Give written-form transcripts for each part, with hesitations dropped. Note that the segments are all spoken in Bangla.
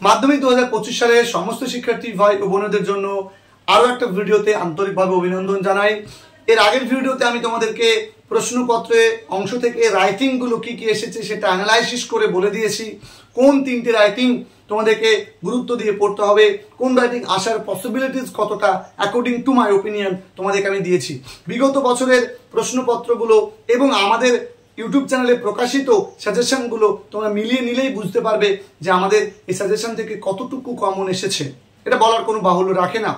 মাধ্যমিক 2025 সালের সমস্ত শিক্ষার্থী ভাই ও বোনদের জন্য আরো একটা ভিডিওতে আন্তরিকভাবে অভিনন্দন জানাই। এর আগের ভিডিওতে আমি তোমাদেরকে প্রশ্নপত্রে অংশ থেকে রাইটিং গুলো কি কি এসেছে সেটা অ্যানালাইসিস করে বলে দিয়েছি। কোন তিনটে রাইটিং তোমাদেরকে গুরুত্ব দিয়ে পড়তে হবে, কোন রাইটিং আসার পসিবিলিটিস কতটা অ্যাকর্ডিং টু মাই ওপিনিয়ন তোমাদেরকে আমি দিয়েছি। বিগত বছরের প্রশ্নপত্রগুলো এবং আমাদের ইউটিউব চ্যানেলে প্রকাশিত সাজেশনগুলো তোমরা মিলিয়ে নিলেই বুঝতে পারবে যে আমাদের এই সাজেশন থেকে কতটুকু কমন এসেছে। এটা বলার কোনো বাহুল্য রাখে না।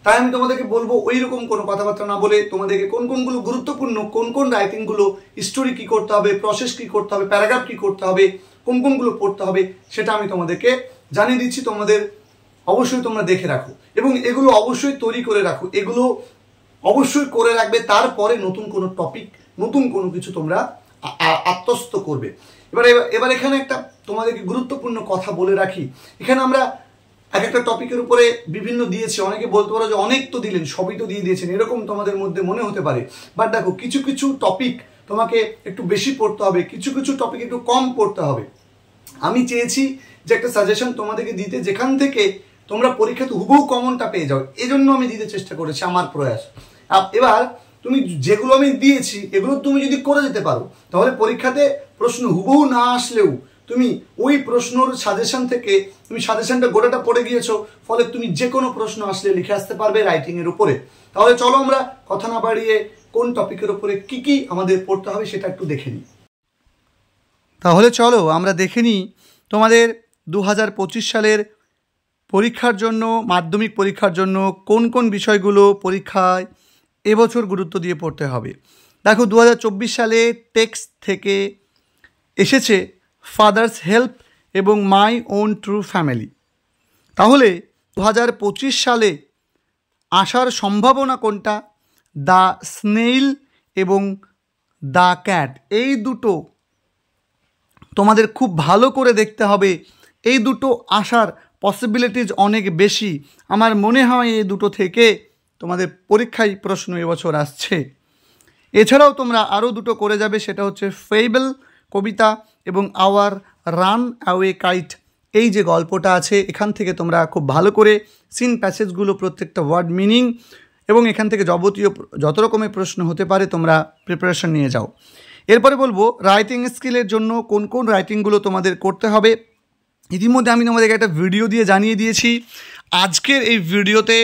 তাই আমি তোমাদেরকে বলবো ওই রকম কোনো কথাবার্তা না বলে তোমাদেরকে কোন কোনগুলো গুরুত্বপূর্ণ, কোন কোন রাইটিংগুলো, স্টোরি কি করতে হবে, প্রসেস কি করতে হবে, প্যারাগ্রাফ কি করতে হবে, কোন কোনগুলো পড়তে হবে সেটা আমি তোমাদেরকে জানিয়ে দিচ্ছি। তোমাদের অবশ্যই তোমরা দেখে রাখো এবং এগুলো অবশ্যই তৈরি করে রাখো। এগুলো অবশ্যই করে রাখবে, তারপরে নতুন কোনো টপিক, নতুন কোনো কিছু তোমরা আত্মস্থ করবে। এবার এখানে একটা তোমাদেরকে গুরুত্বপূর্ণ কথা বলে রাখি। এখানে আমরা এক একটা টপিকের উপরে বিভিন্ন দিয়েছি। অনেকে বলতে পারো যে অনেক তো দিলেন, সবই তো দিয়ে দিয়েছেন, এরকম তোমাদের মধ্যে মনে হতে পারে। বাট দেখো, কিছু কিছু টপিক তোমাকে একটু বেশি পড়তে হবে, কিছু কিছু টপিক একটু কম পড়তে হবে। আমি চেয়েছি যে একটা সাজেশন তোমাদেরকে দিতে যেখান থেকে তোমরা পরীক্ষাতে হুবহু কমনটা পেয়ে যাও, এজন্য আমি দিতে চেষ্টা করেছি, আমার প্রয়াস। এবার তুমি যেগুলো আমি দিয়েছি এগুলো তুমি যদি করে যেতে পারো তাহলে পরীক্ষাতে প্রশ্ন হুবহু না আসলেও তুমি ওই প্রশ্নর সাজেশন থেকে তুমি সাজেশনটা গোটাটা পড়ে গিয়েছো, ফলে তুমি যে কোনো প্রশ্ন আসলে লিখে আসতে পারবে রাইটিং এর উপরে। তাহলে চলো আমরা কথা না বাড়িয়ে কোন টপিকের উপরে কি কি আমাদের পড়তে হবে সেটা একটু দেখে নিই। তাহলে চলো আমরা দেখে নিই তোমাদের 2025 সালের পরীক্ষার জন্য, মাধ্যমিক পরীক্ষার জন্য কোন কোন বিষয়গুলো পরীক্ষায় এবছর গুরুত্ব দিয়ে পড়তে হবে। দেখো, 2024 সালে টেক্সট থেকে এসেছে ফাদার্স হেল্প এবং মাই ওন ট্রু ফ্যামিলি। তাহলে 2025 সালে আসার সম্ভাবনা কোনটা? দ্য স্নেইল এবং দ্য ক্যাট। এই দুটো তোমাদের খুব ভালো করে দেখতে হবে। এই দুটো আসার পসিবিলিটিজ অনেক বেশি। আমার মনে হয় এই দুটো থেকে তোমাদের পরীক্ষায় প্রশ্ন এবছর আসছে। এছাড়াও তোমরা আরও দুটো করে যাবে, সেটা হচ্ছে ফেবল কবিতা এবং আওয়ার রান অ্যাওয়ে কাইট। এই যে গল্পটা আছে এখান থেকে তোমরা খুব ভালো করে সিন প্যাসেজগুলো, প্রত্যেকটা ওয়ার্ড মিনিং এবং এখান থেকে যাবতীয় যত রকমের প্রশ্ন হতে পারে তোমরা প্রিপারেশন নিয়ে যাও। এরপরে বলবো রাইটিং স্কিলের জন্য কোন কোন রাইটিংগুলো তোমাদের করতে হবে। ইতিমধ্যে আমি তোমাদেরকে একটা ভিডিও দিয়ে জানিয়ে দিয়েছি। আজকের এই ভিডিওতে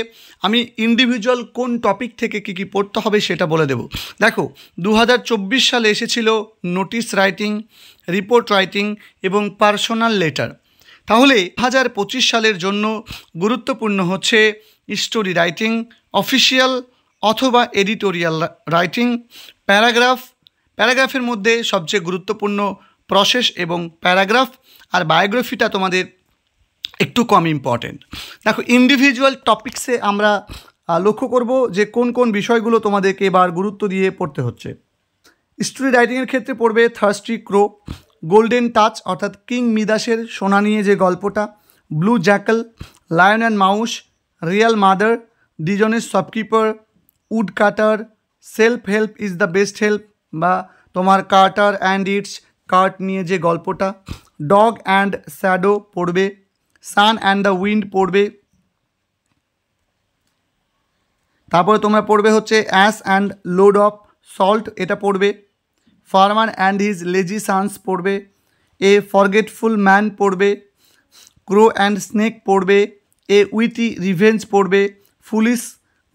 আমি ইন্ডিভিজুয়াল কোন টপিক থেকে কী কী পড়তে হবে সেটা বলে দেব। দেখো, 2024 সালে এসেছিল নোটিশ রাইটিং, রিপোর্ট রাইটিং এবং পার্সোনাল লেটার। তাহলে 2025 সালের জন্য গুরুত্বপূর্ণ হচ্ছে স্টোরি রাইটিং, অফিসিয়াল অথবা এডিটোরিয়াল রাইটিং, প্যারাগ্রাফের মধ্যে সবচেয়ে গুরুত্বপূর্ণ প্রসেস এবং প্যারাগ্রাফ, আর বায়োগ্রাফিটা তোমাদের একটু কম ইম্পর্টেন্ট। দেখো, ইন্ডিভিজুয়াল টপিক্সে আমরা লক্ষ্য করব যে কোন কোন বিষয়গুলো তোমাদেরকে এবার গুরুত্ব দিয়ে পড়তে হচ্ছে। স্টোরি রাইটিংয়ের ক্ষেত্রে পড়বে থার্স্টি ক্রো, গোল্ডেন টাচ অর্থাৎ কিং মিদাসের সোনা নিয়ে যে গল্পটা, blue jackal, lion and mouse, real mother, ডিজনের shopkeeper, wood cutter, self help is the best help বা তোমার কার্টার অ্যান্ড ইটস কার্ট নিয়ে যে গল্পটা, ডগ অ্যান্ড শ্যাডো পড়বে, সান অ্যান্ড দ্য উইন্ড পড়বে। তারপরে তোমরা পড়বে হচ্ছে ass and load of salt, এটা পড়বে। Farmer and his lazy sons পড়বে। এ ফরগেটফুল ম্যান পড়বে। ক্রো অ্যান্ড স্নেক পড়বে। এ উইটি রিভেঞ্জ পড়বে। ফুলিশ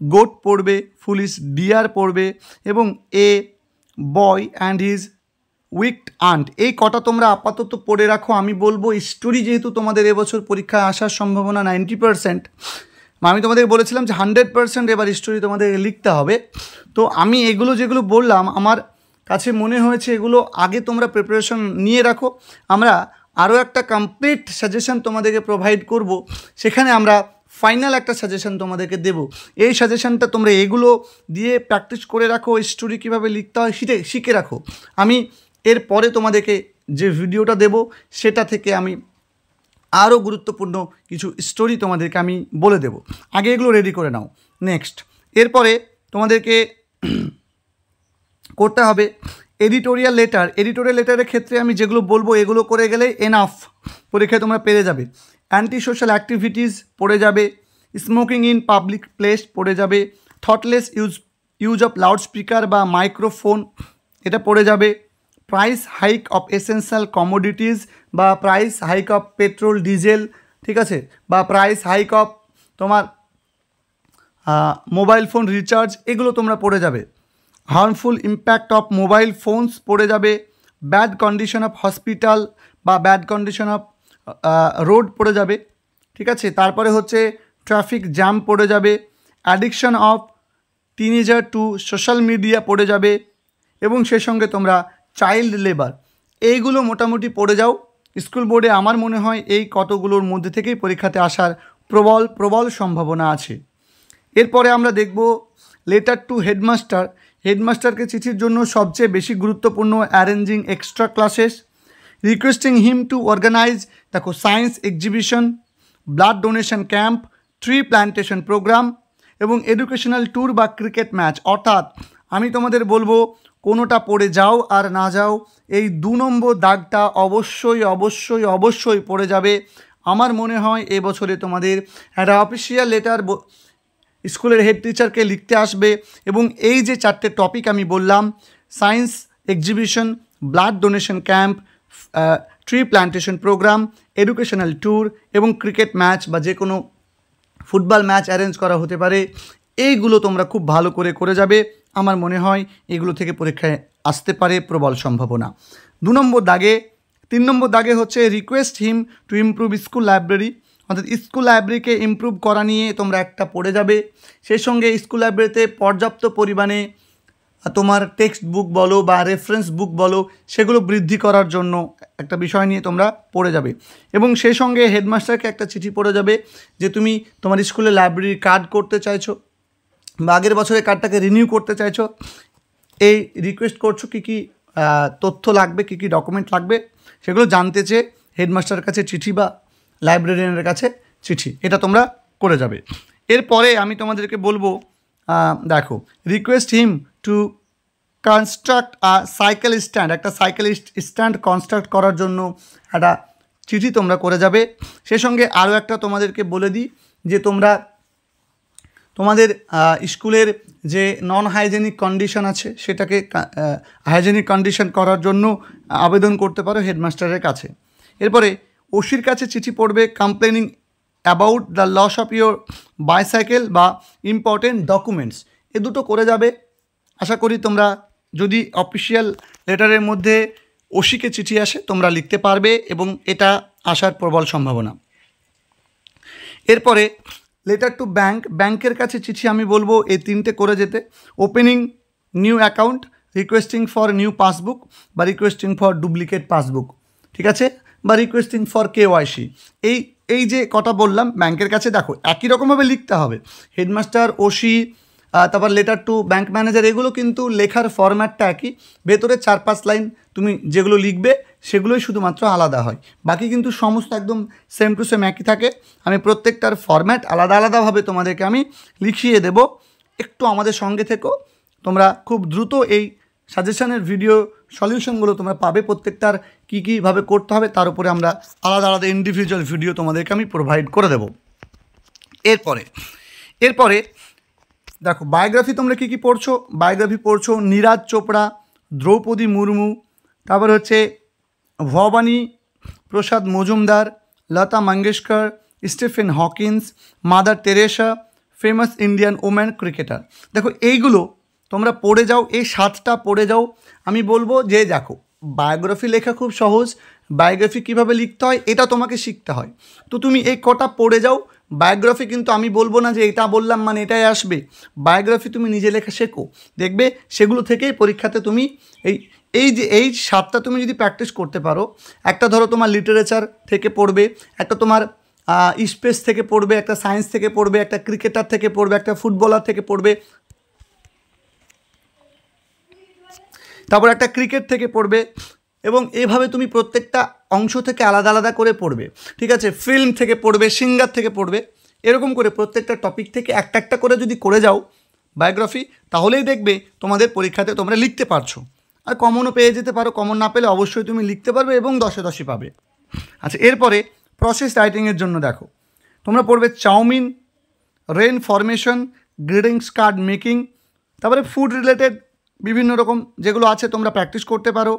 গোট পড়বে। ফুলিশ ডিয়ার পড়বে এবং a boy and his wicked aunt. এই কটা তোমরা আপাতত পড়ে রাখো। আমি বলবো স্টোরি যেহেতু তোমাদের এবছর পরীক্ষায় আসার সম্ভাবনা 90%, আমি তোমাদের বলেছিলাম যে 100% এবার স্টোরি তোমাদের লিখতে হবে। তো আমি এগুলো যেগুলো বললাম আমার কাছে মনে হয়েছে এগুলো আগে তোমরা প্রিপারেশন নিয়ে রাখো। আমরা আরও একটা কমপ্লিট সাজেশন তোমাদেরকে প্রোভাইড করব, সেখানে আমরা ফাইনাল একটা সাজেশন তোমাদেরকে দেব। এই সাজেশনটা তোমরা এগুলো দিয়ে প্র্যাকটিস করে রাখো, স্টোরি কীভাবে লিখতে হয় শিখে রাখো। আমি এরপরে তোমাদেরকে যে ভিডিওটা দেব সেটা থেকে আমি আরও গুরুত্বপূর্ণ কিছু স্টোরি তোমাদেরকে আমি বলে দেব। আগে এগুলো রেডি করে নাও। নেক্সট, এরপরে তোমাদেরকে করতে হবে এডিটোরিয়াল লেটারের ক্ষেত্রে আমি যেগুলো বলবো এগুলো করে গেলে এনাফ, পরীক্ষায় তোমরা পেরে যাবে। অ্যান্টি সোশ্যাল অ্যাক্টিভিটিস পড়ে যাবে, স্মোকিং ইন পাবলিক প্লেস পড়ে যাবে, thoughtless use of loudspeaker বা মাইক্রোফোন এটা পড়ে যাবে, price hike of essential commodities বা price hike of petrol diesel, ঠিক আছে, বা প্রাইস হাইক অফ তোমার মোবাইল ফোন রিচার্জ, এগুলো তোমরা পড়ে যাবে। Harmful impact of mobile phones পড়ে যাবে, ব্যাড কন্ডিশন অফ হসপিটাল বা ব্যাড কন্ডিশন অফ রোড পড়ে যাবে, ঠিক আছে। তারপরে হচ্ছে ট্রাফিক জ্যাম পড়ে যাবে, addiction of teenager to social media পড়ে যাবে, এবং সেই সঙ্গে তোমরা চাইল্ড লেবার, এইগুলো মোটামুটি পড়ে যাও। স্কুল বোর্ডে আমার মনে হয় এই কতগুলোর মধ্যে থেকেই পরীক্ষাতে আসার প্রবল সম্ভাবনা আছে। এরপরে আমরা দেখব লেটার টু হেডমাস্টারকে চিঠির জন্য সবচেয়ে বেশি গুরুত্বপূর্ণ arranging extra classes, requesting him to organise দেখো science exhibition, blood donation camp, tree plantation programme এবং এডুকেশনাল ট্যুর বা ক্রিকেট ম্যাচ। অর্থাৎ আমি তোমাদের বলবো কোনোটা পড়ে যাও আর না যাও, এই 2 নম্বর দাগটা অবশ্যই পড়ে যাবে। আমার মনে হয় এবছরে তোমাদের একটা অফিসিয়াল লেটার স্কুলের হেড টিচারকে লিখতে আসবে এবং এই যে 4টে টপিক আমি বললাম, science exhibition, blood donation camp, tree plantation programme, educational tour এবং ক্রিকেট ম্যাচ বা যে কোনো ফুটবল ম্যাচ অ্যারেঞ্জ করা হতে পারে, এইগুলো তোমরা খুব ভালো করে যাবে। আমার মনে হয় এগুলো থেকে পরীক্ষায় আসতে পারে প্রবল সম্ভাবনা। 3 নম্বর দাগে হচ্ছে request him to improve school library, অর্থাৎ স্কুল লাইব্রেরিকে ইমপ্রুভ করা নিয়ে তোমরা একটা পড়ে যাবে। সেই সঙ্গে স্কুল লাইব্রেরিতে পর্যাপ্ত পরিমাণে তোমার টেক্সট বুক বলো বা রেফারেন্স বুক বলো সেগুলো বৃদ্ধি করার জন্য একটা বিষয় নিয়ে তোমরা পড়ে যাবে। এবং সেই সঙ্গে হেডমাস্টারকে একটা চিঠি পড়ে যাবে যে তুমি তোমার স্কুলে লাইব্রেরির কার্ড করতে চাইছো বা আগের বছরের কার্ডটাকে রিনিউ করতে চাইছো, এই রিকোয়েস্ট করছো কী কী তথ্য লাগবে, কী কী ডকুমেন্ট লাগবে সেগুলো জানতে চেয়ে হেডমাস্টারের কাছে চিঠি বা লাইব্রেরিয়ানের কাছে চিঠি, এটা তোমরা করে যাবে। এরপরে আমি তোমাদেরকে বলবো দেখো request him to construct cycle stand, একটা সাইকেল স্ট্যান্ড কনস্ট্রাক্ট করার জন্য একটা চিঠি তোমরা করে যাবে। সেই সঙ্গে আরও একটা তোমাদেরকে বলে দিই যে তোমরা তোমাদের স্কুলের যে নন হাইজেনিক কন্ডিশন আছে সেটাকে হাইজেনিক কন্ডিশন করার জন্য আবেদন করতে পারো হেডমাস্টারের কাছে। এরপরে ওসির কাছে চিঠি পড়বে complaining about the loss of your bicycle বা ইম্পর্টেন্ট ডকুমেন্টস, এ দুটো করে যাবে। আশা করি তোমরা যদি অফিসিয়াল লেটারের মধ্যে ওসিকে চিঠি আসে তোমরা লিখতে পারবে এবং এটা আসার প্রবল সম্ভাবনা। এরপরে লেটার টু ব্যাংকের কাছে চিঠি আমি বলবো এই 3টে করে যেতে, opening new account, requesting for new passbook বা রিকোয়েস্টিং ফর ডুপ্লিকেট পাসবুক, ঠিক আছে, বা রিকোয়েস্টিং ফর KYC। এই যে কটা বললাম ব্যাংকের কাছে দেখো একই রকমভাবে লিখতে হবে, হেডমাস্টার, ওসি, তারপর লেটার টু ব্যাংক ম্যানেজার, এগুলো কিন্তু লেখার ফরম্যাটটা একই, ভেতরে 4-5 লাইন তুমি যেগুলো লিখবে সেগুলোই শুধুমাত্র আলাদা হয়, বাকি কিন্তু সমস্ত একদম সেম টু সেম একই থাকে। আমি প্রত্যেকটার ফরম্যাট আলাদাভাবে তোমাদেরকে আমি লিখিয়ে দেব, একটু আমাদের সঙ্গে থেকো, তোমরা খুব দ্রুত এই সাজেশনের ভিডিও সলিউশনগুলো তোমরা পাবে, প্রত্যেকটার কীভাবে করতে হবে তার উপরে আমরা আলাদা ইন্ডিভিজুয়াল ভিডিও তোমাদেরকে আমি প্রোভাইড করে দেব। এরপরে দেখো বায়োগ্রাফি তোমরা কী পড়ছো, বায়োগ্রাফি পড়ছো নীরাজ চোপড়া, দ্রৌপদী মুর্মু, তারপর হচ্ছে Bhabani Prasad Majumdar, Lata Mangeshkar, Stephen Hawkins, Mother Teresa, famous Indian woman cricketer. দেখো এইগুলো তোমরা পড়ে যাও, এই 7টা পড়ে যাও। আমি বলবো যে দেখো বায়োগ্রাফি লেখা খুব সহজ, বায়োগ্রাফি কীভাবে লিখতে হয় এটা তোমাকে শিখতে হয়, তো তুমি এই কটা পড়ে যাও। বায়োগ্রাফি কিন্তু আমি বলবো না যে এটা বললাম মানে এটাই আসবে, বায়োগ্রাফি তুমি নিজে লেখা শেখো, দেখবে সেগুলো থেকেই পরীক্ষাতে তুমি এই 7টা তুমি যদি প্র্যাকটিস করতে পারো, একটা ধরো তোমার লিটারেচার থেকে পড়বে, একটা তোমার স্পেস থেকে পড়বে, একটা সায়েন্স থেকে পড়বে, একটা ক্রিকেটার থেকে পড়বে, একটা ফুটবলার থেকে পড়বে, তারপর একটা ক্রিকেট থেকে পড়বে, এবং এভাবে তুমি প্রত্যেকটা অংশ থেকে আলাদা করে পড়বে, ঠিক আছে, ফিল্ম থেকে পড়বে, সিঙ্গার থেকে পড়বে, এরকম করে প্রত্যেকটা টপিক থেকে একটা করে যদি করে যাও বায়োগ্রাফি, তাহলেই দেখবে তোমাদের পরীক্ষাতে তোমরা লিখতে পারছো। আর কমনও পেয়ে যেতে পারো, কমন না পেলে অবশ্যই তুমি লিখতে পারবে এবং 10-এ 10ই পাবে। আচ্ছা, এরপরে প্রসেস রাইটিংয়ের জন্য দেখো তোমরা পড়বে chow mein, rain formation, greetings card making, তারপরে ফুড রিলেটেড বিভিন্ন রকম যেগুলো আছে তোমরা প্র্যাকটিস করতে পারো।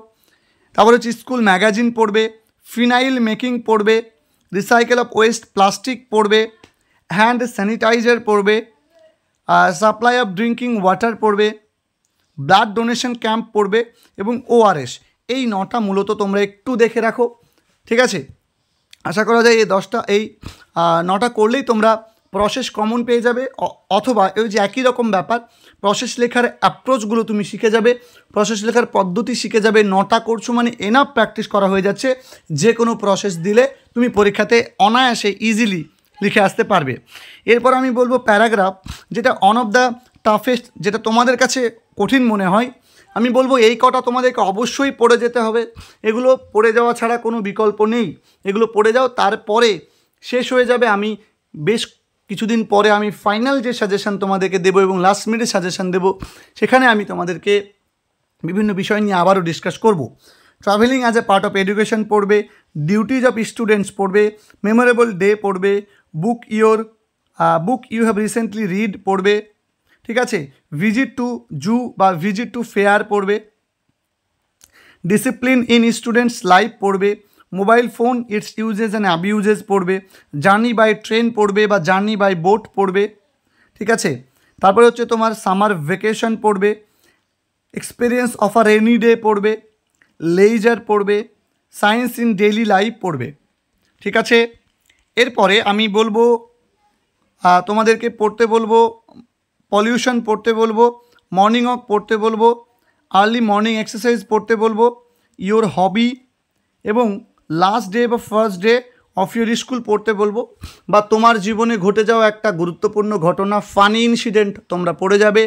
তারপরে হচ্ছে স্কুল ম্যাগাজিন পড়বে, ফিনাইল মেকিং পড়বে, রিসাইকেল অফ ওয়েস্ট প্লাস্টিক পড়বে, হ্যান্ড স্যানিটাইজার পড়বে, সাপ্লাই অফ ড্রিঙ্কিং ওয়াটার পড়বে, ব্লাড ডোনেশন ক্যাম্প পড়বে এবং ORS। এই 9টা মূলত তোমরা একটু দেখে রাখো, ঠিক আছে? আশা করা যায় এই 9টা করলেই তোমরা প্রসেস কমন পেয়ে যাবে, অথবা ওই যে একই রকম ব্যাপার, প্রসেস লেখার অ্যাপ্রোচগুলো তুমি শিখে যাবে, প্রসেস লেখার পদ্ধতি শিখে যাবে। 9টা করছো মানে এনাফ প্র্যাকটিস করা হয়ে যাচ্ছে, যে কোনো প্রসেস দিলে তুমি পরীক্ষাতে অনায়াসে ইজিলি লিখে আসতে পারবে। এরপর আমি বলবো প্যারাগ্রাফ, যেটা অন অফ দ্য টাফেস্ট, যেটা তোমাদের কাছে কঠিন মনে হয়। আমি বলবো এই কটা তোমাদেরকে অবশ্যই পড়ে যেতে হবে, এগুলো পড়ে যাওয়া ছাড়া কোনো বিকল্প নেই। এগুলো পড়ে যাও, তারপরে শেষ হয়ে যাবে। আমি বেশ কিছুদিন পরে আমি ফাইনাল যে সাজেশান তোমাদেরকে দেবো এবং লাস্ট মিনিট সাজেশান দেবো, সেখানে আমি তোমাদেরকে বিভিন্ন বিষয় নিয়ে আবারও ডিসকাস করব। Travelling as a part of education পড়বে, ডিউটিজ অফ স্টুডেন্টস পড়বে, মেমোরেবল ডে পড়বে, book you have recently read পড়বে, ঠিক আছে? ভিজিট টু জু বা ভিজিট টু ফেয়ার পড়বে, ডিসিপ্লিন ইন স্টুডেন্টস লাইফ পড়বে, mobile phone its uses and abuses পড়বে, জার্নি বাই ট্রেন পড়বে বা জার্নি বাই বোট পড়বে, ঠিক আছে? তারপরে হচ্ছে তোমার সামার ভ্যাকেশন পড়বে, experience of a rainy day পড়বে, লেজার পড়বে, সায়েন্স ইন ডেইলি লাইফ পড়বে, ঠিক আছে? এরপরে আমি বলবো তোমাদেরকে পড়তে বলবো পলিউশন পড়তে বলবো, মর্নিং ওয়াক পড়তে বলবো, আর্লি মর্নিং এক্সারসাইজ পড়তে বলবো, ইয়োর হবি এবং লাস্ট ডে বা first day of your school পড়তে বলবো, বা তোমার জীবনে ঘটে যাওয়া একটা গুরুত্বপূর্ণ ঘটনা, ফানি ইনসিডেন্ট তোমরা পড়ে যাবে।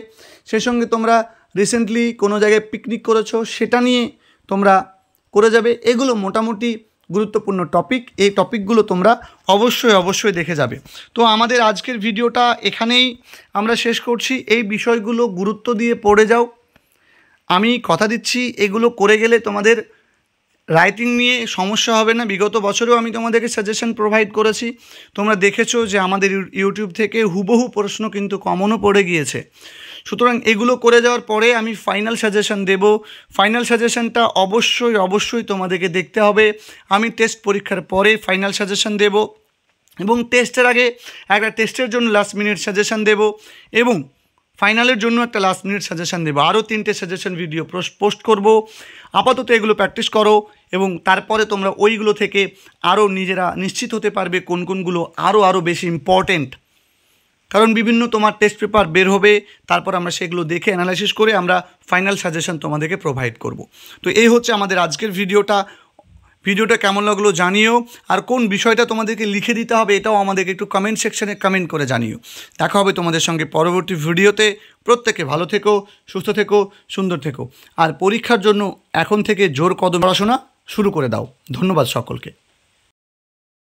সেই সঙ্গে তোমরা রিসেন্টলি কোনো জায়গায় পিকনিক করেছো, সেটা নিয়ে তোমরা করে যাবে। এগুলো মোটামুটি গুরুত্বপূর্ণ টপিক, এই টপিকগুলো তোমরা অবশ্যই দেখে যাবে। তো আমাদের আজকের ভিডিওটা এখানেই আমরা শেষ করছি। এই বিষয়গুলো গুরুত্ব দিয়ে পড়ে যাও, আমি কথা দিচ্ছি এগুলো করে গেলে তোমাদের রাইটিং নিয়ে সমস্যা হবে না। বিগত বছরেও আমি তোমাদেরকে সাজেশন প্রোভাইড করেছি, তোমরা দেখেছো যে আমাদের ইউটিউব থেকে হুবহু প্রশ্ন কিন্তু কমনও পড়ে গিয়েছে। সুতরাং এগুলো করে যাওয়ার পরে আমি ফাইনাল সাজেশন দেব। ফাইনাল সাজেশনটা অবশ্যই তোমাদেরকে দেখতে হবে। আমি টেস্ট পরীক্ষার পরে ফাইনাল সাজেশন দেব এবং টেস্টের আগে একটা টেস্টের জন্য লাস্ট মিনিট সাজেশন দেব এবং ফাইনালের জন্য একটা লাস্ট মিনিট সাজেশন দেবো। আরও 3টে সাজেশন ভিডিও পোস্ট করব। আপাতত এগুলো প্র্যাকটিস করো এবং তারপরে তোমরা ওইগুলো থেকে আরও নিজেরা নিশ্চিত হতে পারবে কোনগুলো আরও বেশি ইম্পর্টেন্ট। কারণ বিভিন্ন তোমার টেস্ট পেপার বের হবে, তারপর আমরা সেগুলো দেখে অ্যানালাইসিস করে আমরা ফাইনাল সাজেশন তোমাদেরকে প্রোভাইড করব। তো এই হচ্ছে আমাদের আজকের ভিডিওটা কেমন লাগলো জানিও, আর কোন বিষয়টা তোমাদেরকে লিখে দিতে হবে এটাও আমাদেরকে একটু কমেন্ট সেকশানে কমেন্ট করে জানিও। দেখা হবে তোমাদের সঙ্গে পরবর্তী ভিডিওতে। প্রত্যেকে ভালো থেকো, সুস্থ থেকো, সুন্দর থেকো, আর পরীক্ষার জন্য এখন থেকে জোর কদমে পড়াশোনা শুরু করে দাও। ধন্যবাদ সকলকে।